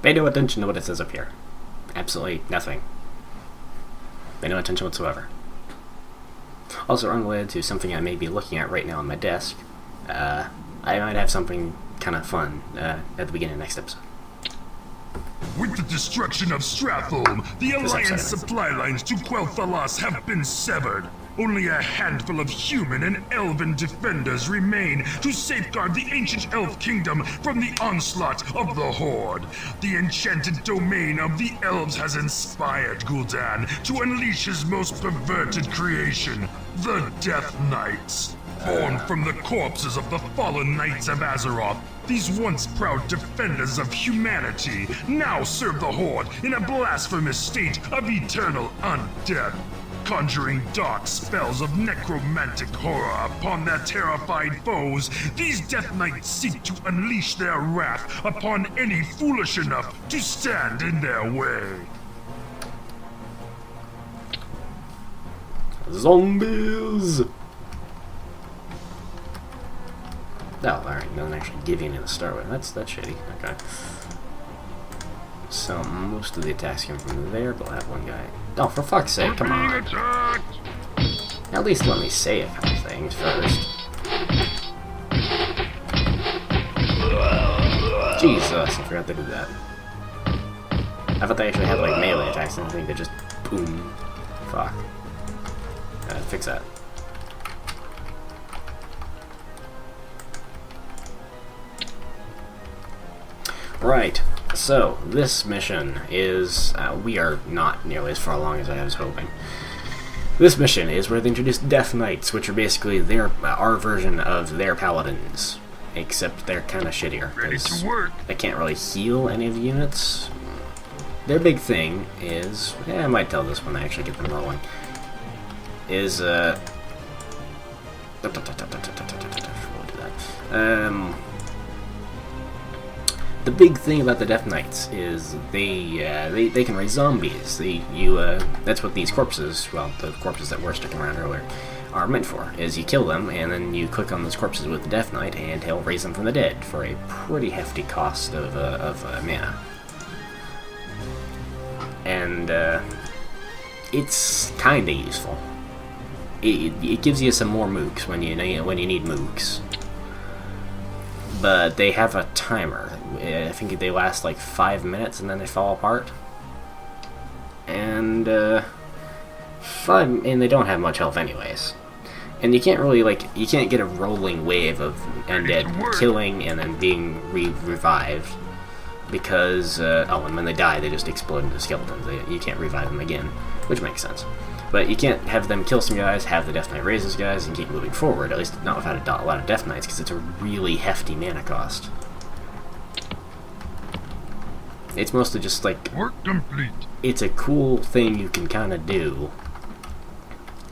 Pay no attention to what it says up here. Absolutely nothing. Pay no attention whatsoever. Also, unrelated to something I may be looking at right now on my desk, I might have something kind of fun at the beginning of next episode. With the destruction of Stratholme, the Alliance supply lines to Quel'Thalas have been severed. Only a handful of human and elven defenders remain to safeguard the ancient elf kingdom from the onslaught of the Horde. The enchanted domain of the elves has inspired Gul'dan to unleash his most perverted creation, the Death Knights. Born from the corpses of the fallen Knights of Azeroth, these once proud defenders of humanity now serve the Horde in a blasphemous state of eternal undeath, conjuring dark spells of necromantic horror upon their terrified foes. These Death Knights seek to unleash their wrath upon any foolish enough to stand in their way. Zombies! Oh, alright, doesn't actually give you any to start with. That's shitty. Okay. So, most of the attacks come from there, but I'll have one guy. Oh, for fuck's sake, come on. At least let me say a couple things first. Jesus, I forgot to do that. I thought they actually had, like, melee attacks, and I think they just boom. Fuck. Fix that. Right, so this mission is, we are not nearly as far along as I was hoping. This mission is where they introduce Death Knights, which are basically our version of their paladins, except they're kind of shittier. Ready to work. They can't really heal any of the units. Their big thing is, I might tell this when I actually get them rolling, is, we'll do that. The big thing about the Death Knights is they can raise zombies. That's what these corpses, well, the corpses that were sticking around earlier, are meant for. Is you kill them, and then you click on those corpses with the Death Knight, and he'll raise them from the dead for a pretty hefty cost of mana. And it's kinda useful. It gives you some more mooks when you need mooks. But they have a timer. I think they last like 5 minutes and then they fall apart. And and they don't have much health anyways. And you can't really you can't get a rolling wave of undead killing and then being revived because and when they die they just explode into skeletons. You can't revive them again, which makes sense. But you can't have them kill some guys, have the Death Knight raise those guys, and keep moving forward. At least not without a lot of Death Knights, because it's a really hefty mana cost. It's mostly just work complete. It's a cool thing you can kind of do,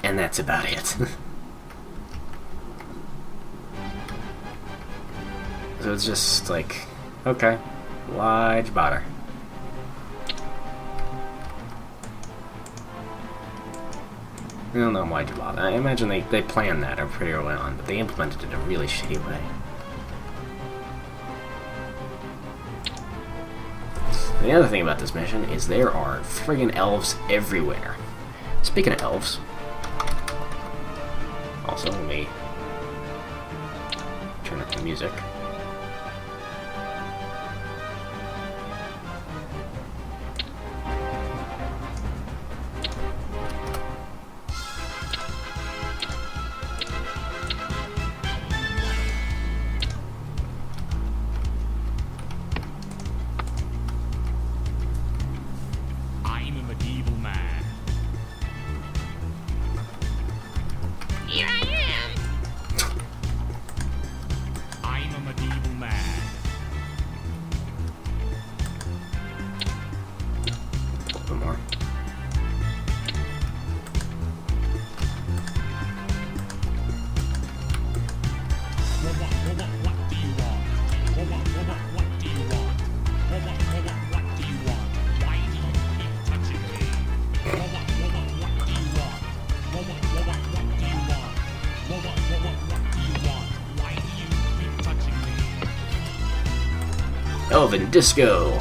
and that's about it. So it's just okay, why'd you bother? I don't know why'd you bother. I imagine they planned that pretty early on, but they implemented it in a really shitty way. The other thing about this mission is there are friggin' elves everywhere. Speaking of elves, also let me turn up the music. Elven Disco.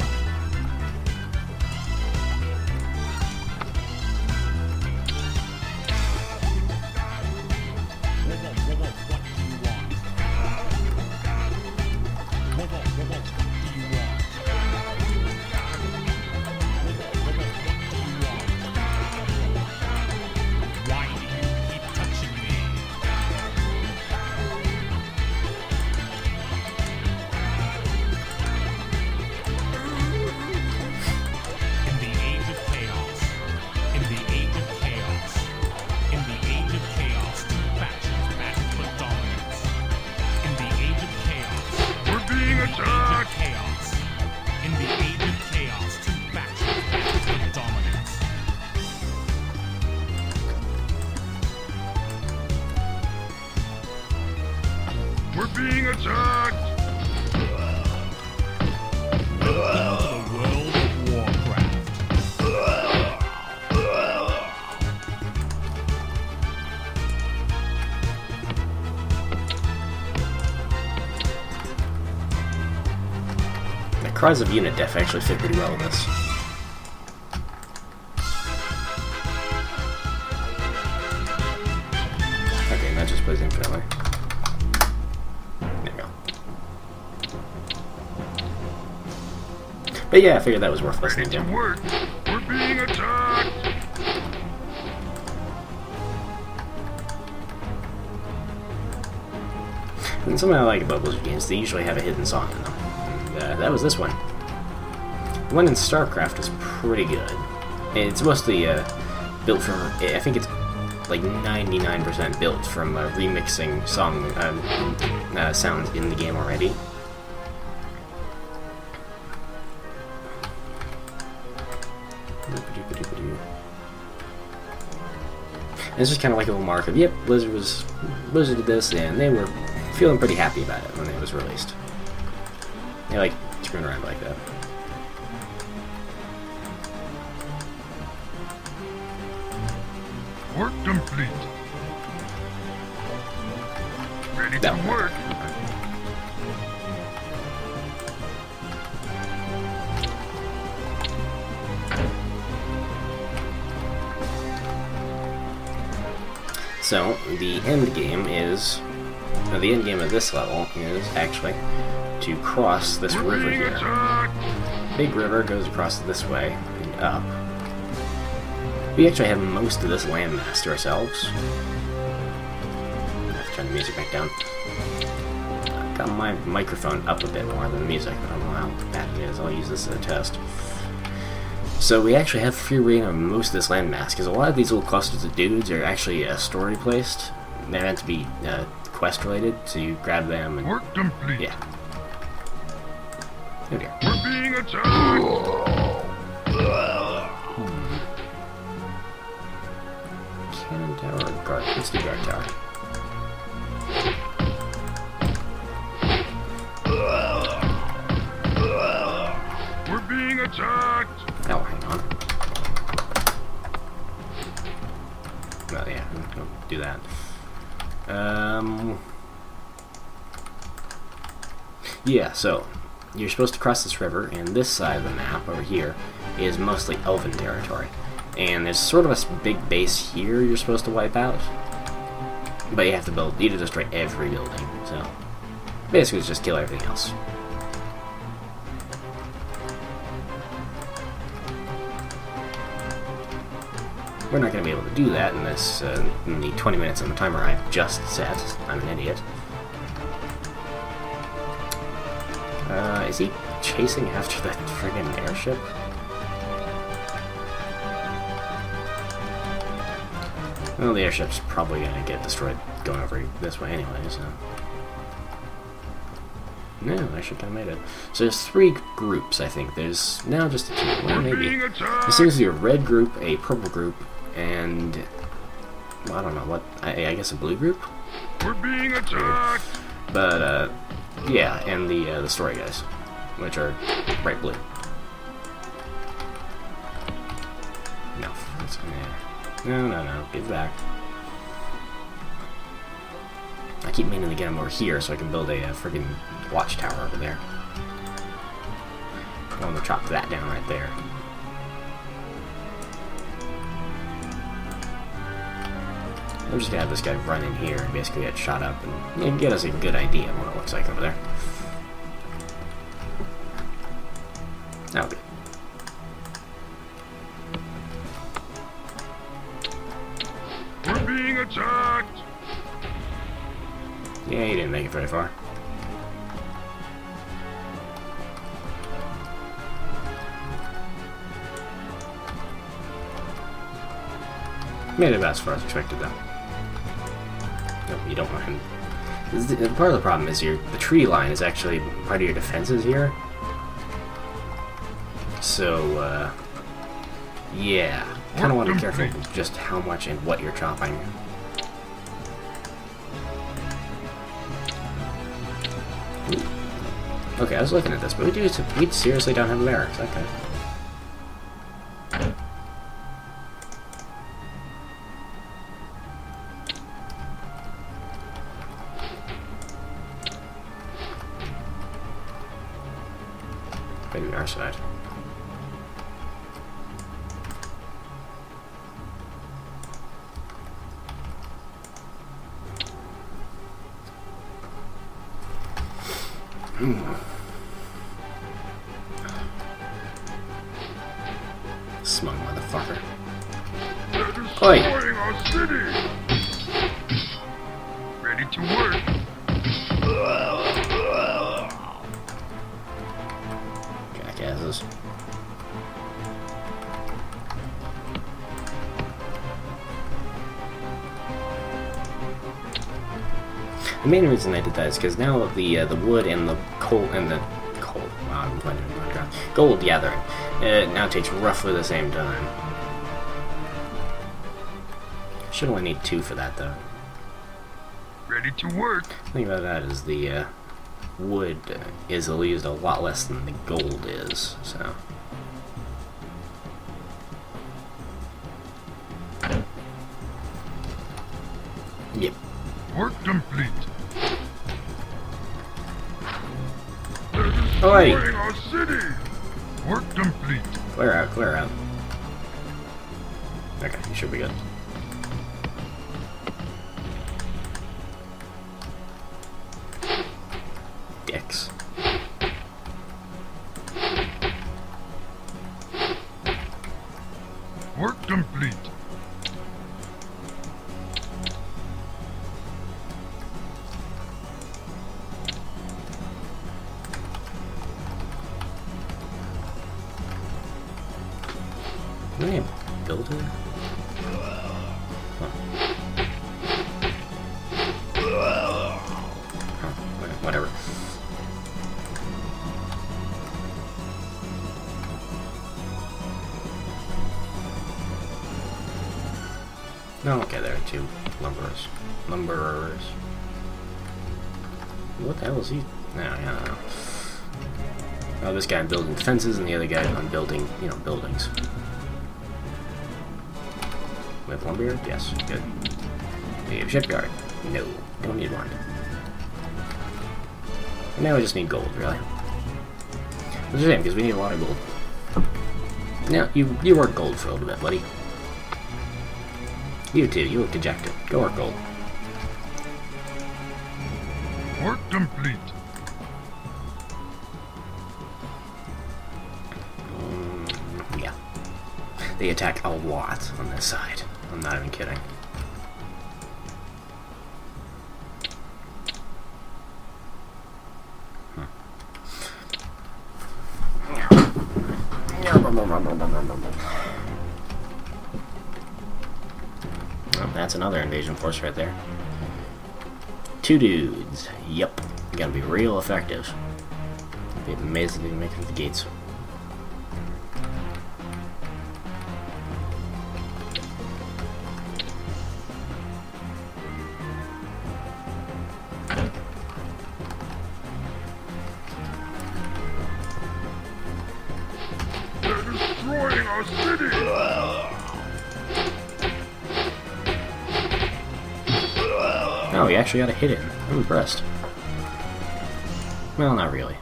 Cries of unit def actually fit pretty well with this. Okay, and that just plays infinitely. There we go. But yeah, I figured that was worth listening to. We're being attacked! And something I like about Blizzard games, they usually have a hidden song in them. And that was this one. The one in StarCraft is pretty good. It's mostly built from, I think it's like 99% built from remixing song sounds in the game already. And it's just kind of like a little mark of, yep, Blizzard did this, and they were feeling pretty happy about it when it was released. They like screwing around like that. Work complete. Ready to work. So the end game is, the end game of this level is actually to cross this river here. Big river goes across this way and up. We actually have most of this landmass to ourselves. I have to turn the music back down. I've got my microphone up a bit more than the music, but I don't know how bad it is. I'll use this as a test. So we actually have free reign of most of this landmass, because a lot of these little clusters of dudes are actually story placed. They're meant to be quest related, so you grab them and... Work complete. Yeah. Oh dear. We're being attacked! Cannon tower or guard? Let's do guard tower. We're being attacked! Oh, hang on. Well, yeah, we'll do that. Yeah, so you're supposed to cross this river, and this side of the map over here is mostly Elven territory. And there's sort of a big base here you're supposed to wipe out, but you have to destroy every building. So basically, it's just kill everything else. We're not going to be able to do that in this in the 20 minutes on the timer I've just set. I'm an idiot. Is he chasing after that friggin' airship? Well, the airship's probably going to get destroyed going over this way anyway, so... No, I should have made it. So there's 3 groups, I think. There's now just 2. Well, maybe. There seems to be a red group, a purple group, and... well, I don't know what... I guess a blue group? We're being attacked! But, yeah, and the story guys, which are bright blue. No, that's no, get it back. I keep meaning to get him over here so I can build a friggin' watchtower over there. I'm gonna chop that down right there. I'm just gonna have this guy run in here and basically get shot up and get us a good idea of what it looks like over there. That'll be. We're being attacked! Yeah, he didn't make it very far. Made it about as far as expected, though. Nope, you don't want him. Part of the problem is the tree line is actually part of your defenses here. So, yeah. Kind of want to be careful with just how much and what you're chopping. Ooh. Okay, I was looking at this, but we seriously don't have barracks. Okay. Maybe our side. Smug motherfucker. Oi! Destroying our city! Ready to work. Jackasses. The main reason I did that is because now the wood and the coal wow, I'm playing in Warcraft. Gold gathering. It now takes roughly the same time. Should only need 2 for that though. Ready to work. The thing about that is the wood is used a lot less than the gold is, so. Yep. Work complete. Oi! Destroying our city. Work complete. Clear out, clear out. Okay, you should be good. Dicks. Work complete. Do I build it? Whatever. No, okay, there are 2 lumberers. Lumberers. What the hell is he? No, I don't know. Oh, this guy building fences and the other guy on building, you know, buildings. We have lumber? Yes, good. We have shipyard. No, don't need one. And now we just need gold, really. Which is a shame, because we need a lot of gold. Now, you work gold for a little bit, buddy. You too, you look dejected. Go work gold. Work complete. Yeah. They attack a lot on this side. I'm not even kidding. Oh, that's another invasion force right there. 2 dudes. Yep. Gotta be real effective. Be amazing to make it the gates. They're destroying our city. Oh, he actually got a hit in. I'm impressed. Well, not really.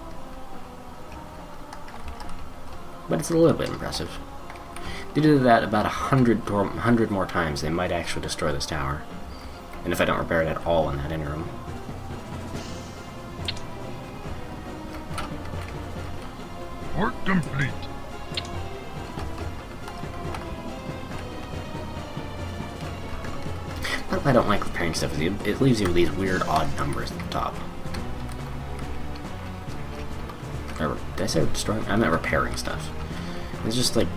But it's a little bit impressive. If they did that about 100 more times, they might actually destroy this tower. And if I don't repair it at all in that interim. Work complete. What I don't like repairing stuff is it leaves you with these weird odd numbers at the top. Or, did I say destroying? I meant repairing stuff. It's just like,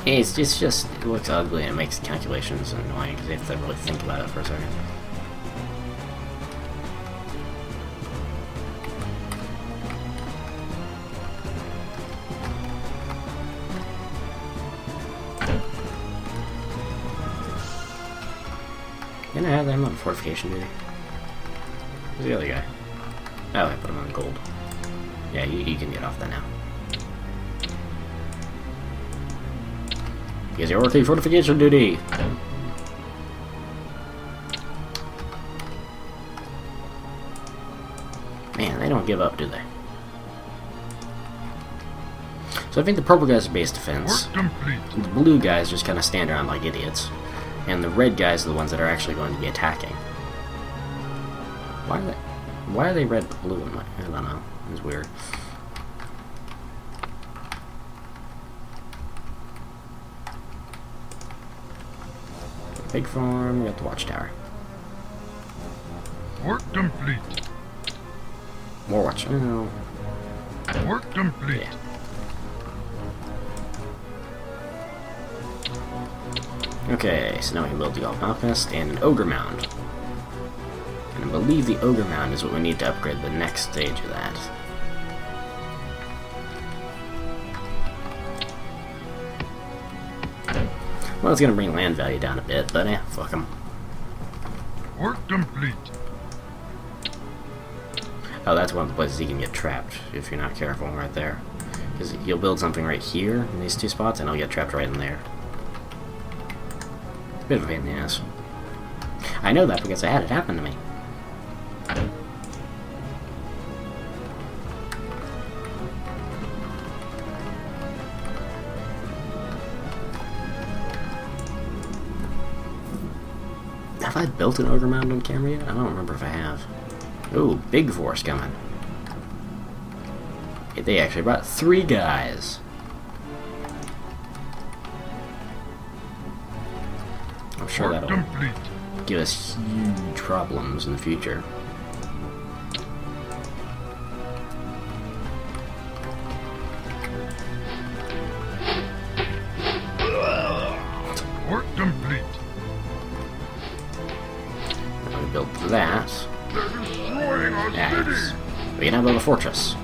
it's just, it looks ugly and it makes calculations annoying because you have to really think about it for a second. Didn't I have them on fortification duty? Who's the other guy? Oh, I put him on gold. Yeah, you can get off that now. Because you're working fortification duty! Man, they don't give up, do they? So I think the purple guys are base defense. Work complete. The blue guys just kind of stand around like idiots. And the red guys are the ones that are actually going to be attacking. Why are they red but blue? I don't know. It's weird. Pig farm, we got the watchtower. Work complete. More watch. Oh. Work complete. Yeah. Okay, so now we can build the Golf Alchemist and an Ogre Mound. And I believe the Ogre Mound is what we need to upgrade the next stage of that. Well, it's gonna bring land value down a bit, but fuck them. Work complete. Oh, that's one of the places you can get trapped if you're not careful right there. Because you'll build something right here in these two spots, and it'll get trapped right in there. Bit of a pain in the ass. I know that because I had it happen to me. Have I built an Ogre Mound on camera yet? I don't remember if I have. Ooh, big force coming. They actually brought 3 guys. I'm sure that'll give us huge problems in the future. Work complete. We built that. They're destroying our Nice. city. We can now build a fortress.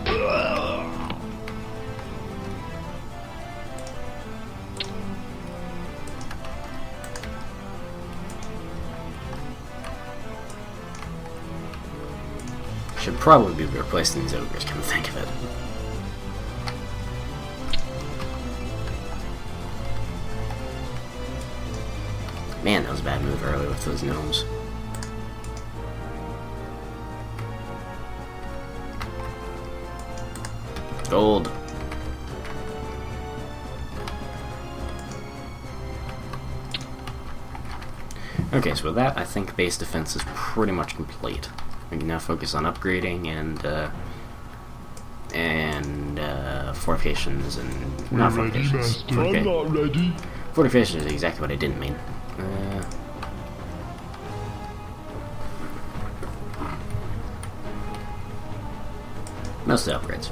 Should probably be replacing these ogres, come to think of it. Man, that was a bad move earlier with those gnomes. Gold. Okay, so with that, I think base defense is pretty much complete. We can now focus on upgrading and fortifications and not fortifications. I'm not ready. Fortifications is exactly what I didn't mean. Most of the upgrades.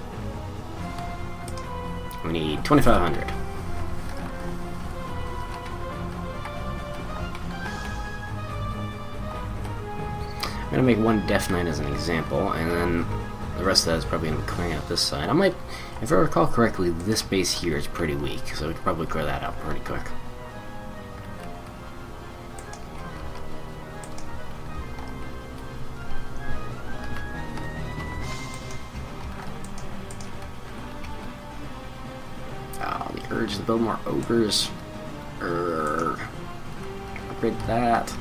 We need 2,500. I'm gonna make one Death Knight as an example, and then the rest of that is probably gonna be clearing out this side. I might, if I recall correctly, this base here is pretty weak, so we could probably clear that out pretty quick. Oh, the urge to build more ogres. Upgrade that.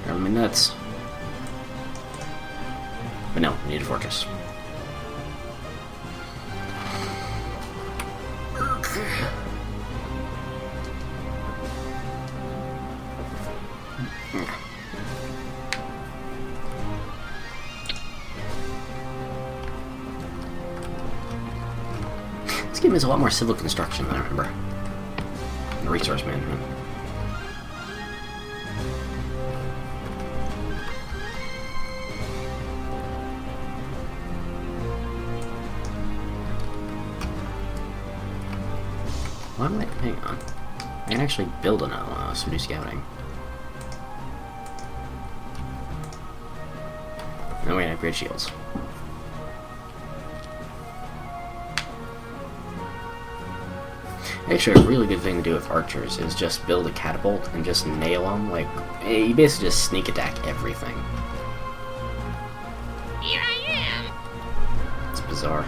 Driving me nuts. But no, we need a fortress. This game has a lot more civil construction than I remember. And resource management. Why am I... hang on. I can actually build an outlaws to do scouting. No, we can upgrade shields. Actually, a really good thing to do with archers is just build a catapult and just nail them. Like, you basically just sneak attack everything. Here I am! It's bizarre.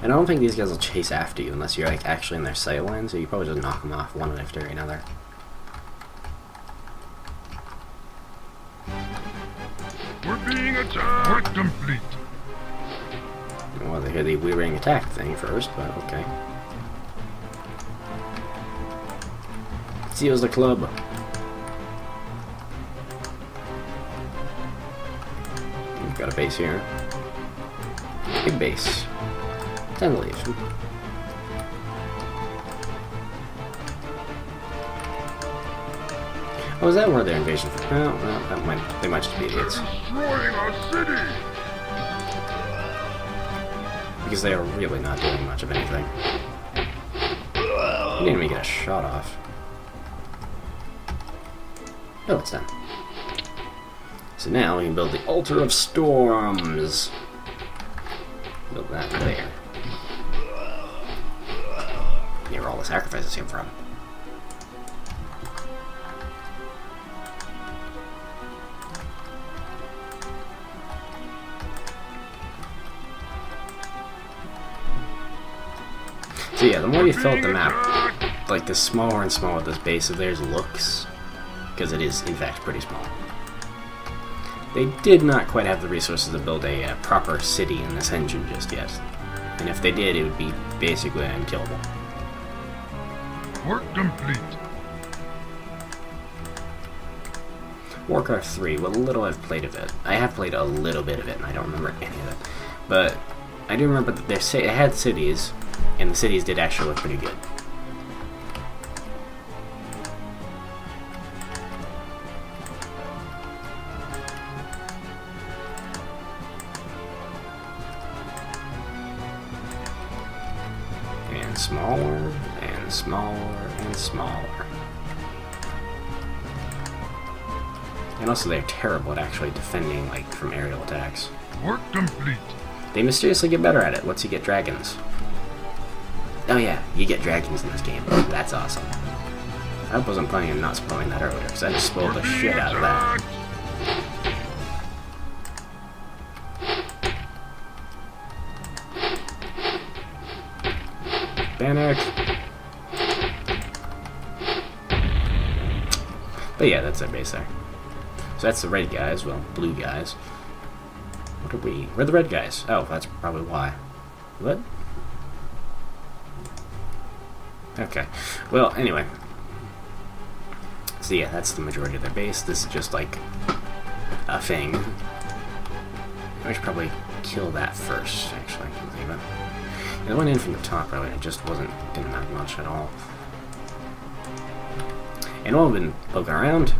I don't think these guys will chase after you unless you're like actually in their sight line, so you probably just knock them off one after another. We're being attacked. Work complete. Well, they hear the weaving attack thing first, but okay. Seals the club. We've got a base here. Big base. 10 leaves. Oh, is that where their invasion? Well, they might just be idiots. Destroying our city. Because they are really not doing much of anything. You didn't even get a shot off. Oh, it's done. So now we can build the Altar of Storms. Build that there. Near where all the sacrifices came from. So yeah, the more you fill out the map, like the smaller and smaller this base of theirs looks, because it is in fact pretty small. They did not quite have the resources to build a proper city in this engine just yet, and if they did, it would be basically unkillable. Work complete. Warcraft 3, what little I've played of it. I have played a little bit of it, and I don't remember any of it, but I do remember that it had cities, and the cities did actually look pretty good. And smaller, and smaller, and smaller. And also they're terrible at actually defending, like, from aerial attacks. Work complete. They mysteriously get better at it once you get dragons. Oh yeah, you get dragons in this game. That's awesome. I wasn't planning on not spoiling that earlier, because I just spoiled the shit out of that. Panic! But yeah, that's their base there. So that's the red guys, well, blue guys. What are we? We're the red guys. Oh, that's probably why. What? Okay. Well, anyway. So yeah, that's the majority of their base. This is just like a thing. I should probably kill that first, actually. It went in from the top earlier, it just didn't have much at all. And while we've been poking around,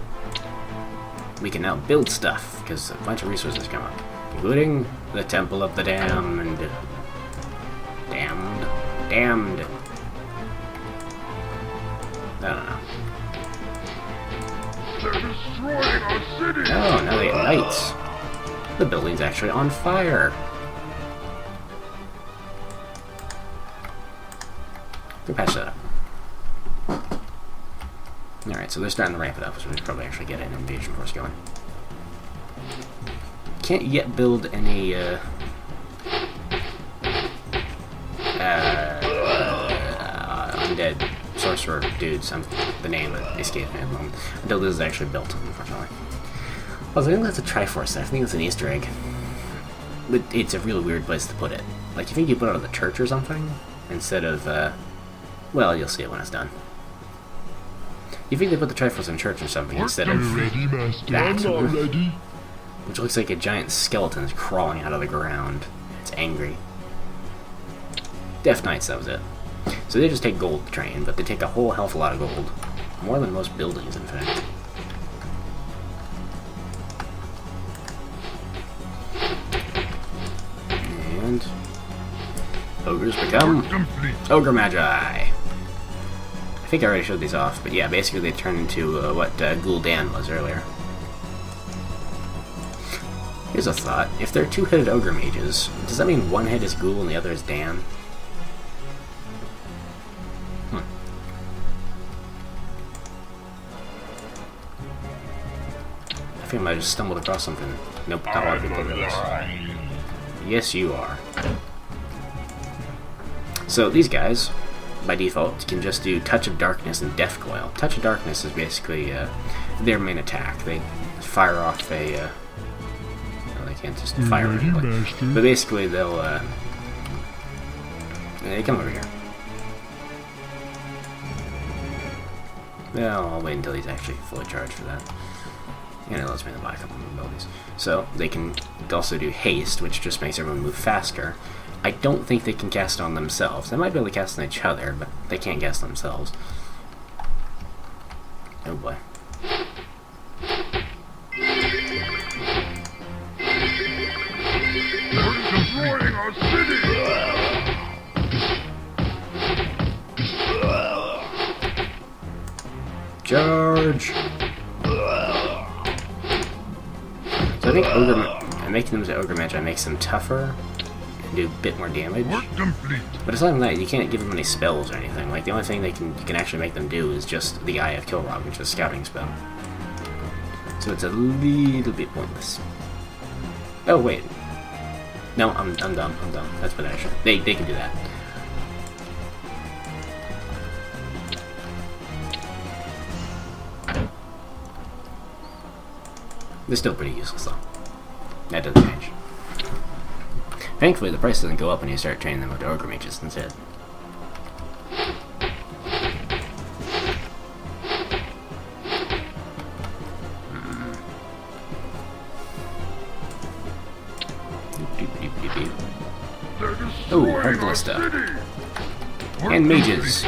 we can now build stuff, because a bunch of resources come up. Including the Temple of the Damned. Damned. I don't know. They're destroying our city. Oh, now they have lights. The building's actually on fire. Go patch that up. Alright, so they're starting to ramp it up, so we should probably actually get an invasion force going. Can't yet build any undead sorcerer dudes. The name escaped me at the moment. Until this is actually built, unfortunately. Also, I think that's a Triforce. I think it's an Easter egg. But it's a really weird place to put it. Like, you think you put it on the church or something? Instead of, well, you'll see it when it's done. You think they put the Triforce in church or something instead of ready, Master? that. I'm not ready. Which looks like a giant skeleton is crawling out of the ground. It's angry. Death Knights, that was it. So they just take gold to train, but they take a whole hell of a lot of gold. More than most buildings, in fact. And ogres become Ogre Magi. I think I already showed these off, but yeah, basically they turn into what Gul'dan was earlier. Here's a thought. If they're two-headed ogre mages, does that mean one head is Ghoul and the other is Dan? I think I might have just stumbled across something. Nope, not a lot of people do this. Yes, you are. So these guys, by default, can just do Touch of Darkness and Death Coil. Touch of Darkness is basically their main attack. They fire off a can't just fire anybody. But basically, they'll they come over here. Well, I'll wait until he's actually fully charged for that. And it lets me buy a couple of abilities. So they can also do haste, which just makes everyone move faster. I don't think they can cast on themselves. They might be able to cast on each other, but they can't cast themselves. Oh boy. We're destroying our city! Charge! So I think making them to Ogre Magi makes them tougher and do a bit more damage. But aside from that, you can't give them any spells or anything. Like, the only thing you can actually make them do is just the Eye of Kilrog, which is a scouting spell. So it's a little bit pointless. Oh, wait. No, I'm dumb. That's what I should. They can do that. They're still pretty useless, though. That doesn't change. Thankfully, the price doesn't go up when you start training them with Ogre Mages instead. Oh, hard ballista. And mages.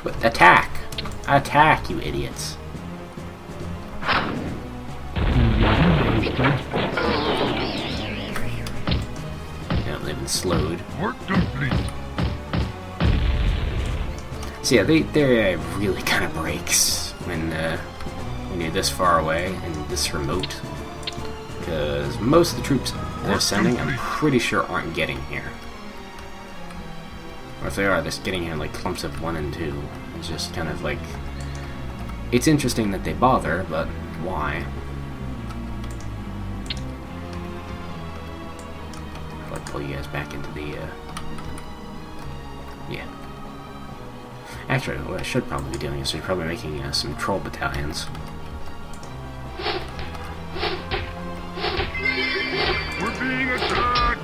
But attack! Attack, you idiots. Yeah, they've been slowed. So yeah, they're really kind of breaks when you're this far away and this remote. Because most of the troops they're sending, I'm pretty sure, aren't getting here. Or if they are, they're getting here in like clumps of 1 and 2. It's just kind of like... It's interesting that they bother, but why? I'll pull you guys back into the... Yeah. Actually, what I should probably be doing is probably making some troll battalions. We're being attacked!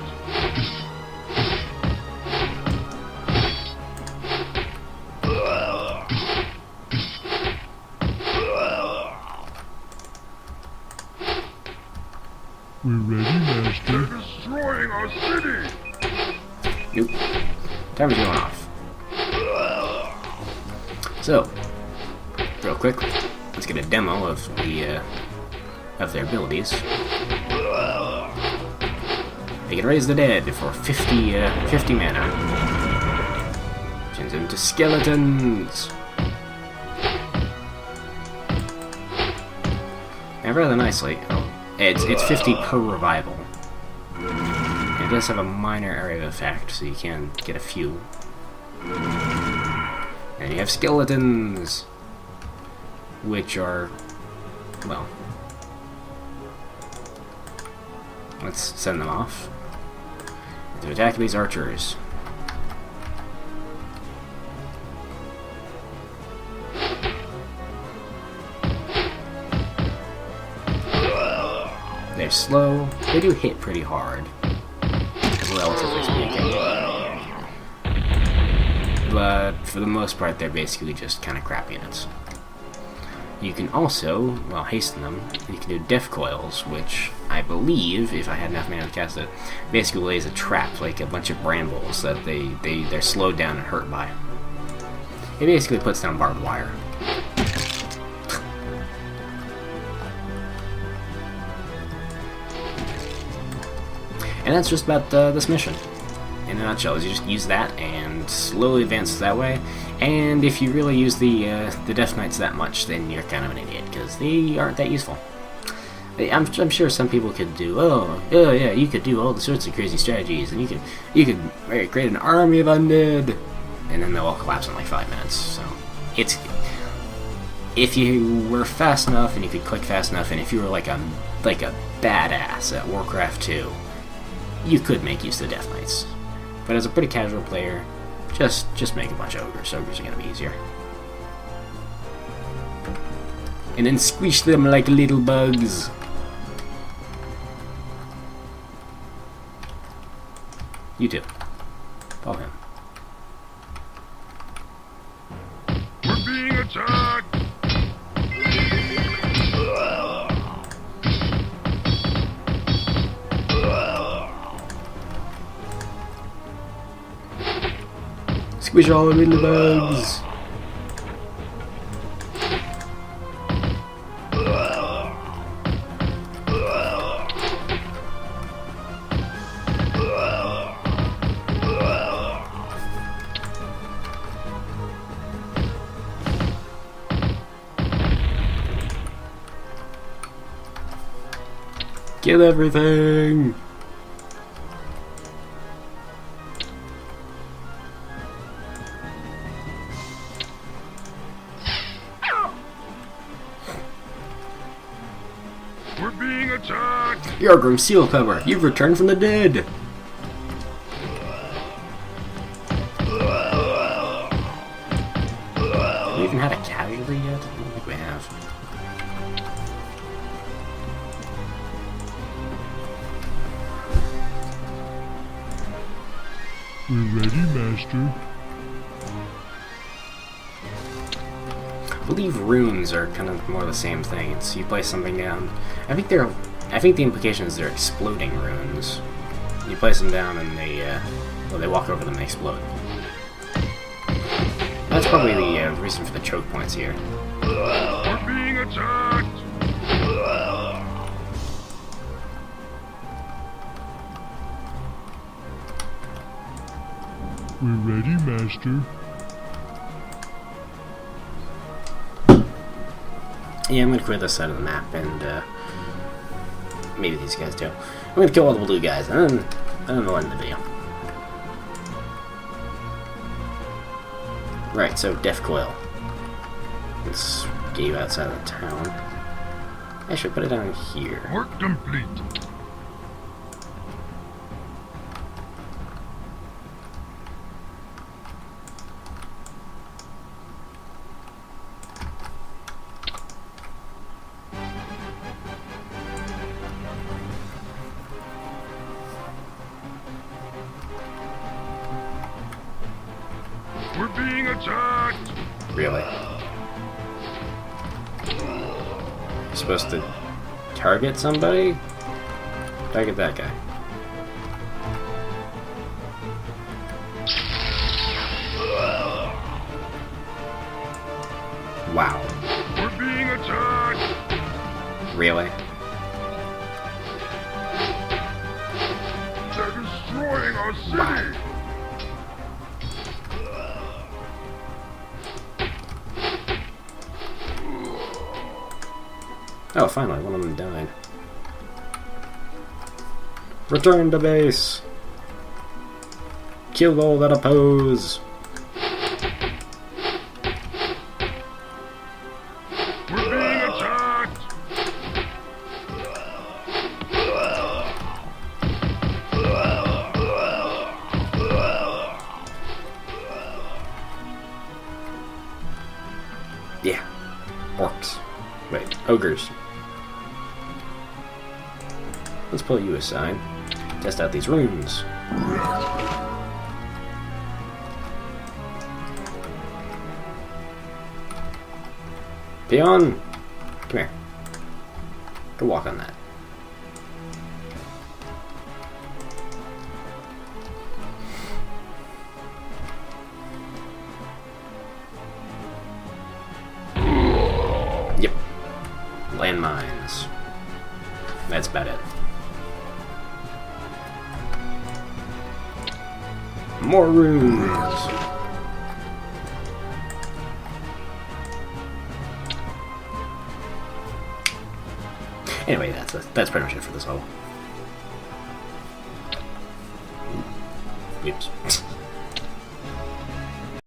We're ready, Master. They're destroying our city! Nope. Timer's going off. So, real quick, let's get a demo of the of their abilities. They can raise the dead for 50 mana. Turns into skeletons. And rather nicely, it's 50 per revival. And it does have a minor area of effect, so you can get a few. And you have skeletons, which are, well, let's send them off to attack these archers. They're slow. They do hit pretty hard, relatively speaking. But for the most part, they're basically just kind of crap units. You can also, well, hasten them. You can do death coils, which I believe, if I had enough mana to cast it, basically lays a trap, like a bunch of brambles that they're slowed down and hurt by. It basically puts down barbed wire. And that's just about this mission. In a nutshell, is you just use that and slowly advance that way. And if you really use the Death Knights that much, then you're kind of an idiot, because they aren't that useful. I'm sure some people could do, oh yeah, you could do all the sorts of crazy strategies, and you could create an army of undead, and then they'll all collapse in like 5 minutes. So it's, if you were fast enough and you could click fast enough, and if you were like a badass at Warcraft 2, you could make use of the Death Knights. But as a pretty casual player, just make a bunch of ogres. Ogres are going to be easier. And then squish them like little bugs. You too. Follow him. We're being attacked! Squish all the little bugs. Kill everything! We're being attacked! Yargrim Seal Cover, you've returned from the dead! Have we even had a casualty yet? I don't think we have. We're ready, Master. I believe runes are kind of more the same thing. It's you place something down. I think the implication is they're exploding runes. You place them down and they walk over them and they explode. That's probably the reason for the choke points here. We're being attacked! We're ready, Master. Yeah, I'm gonna clear this side of the map and maybe these guys too. I'm gonna kill all the blue guys and then we'll end the video. Right, so Death Coil. Let's get you outside of the town. I should put it down here. Work complete. We're being attacked! Really? You're supposed to target somebody? Target that guy. Wow. We're being attacked! Really? They're destroying our city! Oh, finally, one of them died. Return to base! Kill all that oppose! We're being attacked! Yeah. Orcs. Wait, ogres. Let's pull you aside. Test out these runes. Peon! Come here. Go walk on that. Yep. Landmines. That's about it. More runes. Anyway, that's pretty much it for this level. Oops.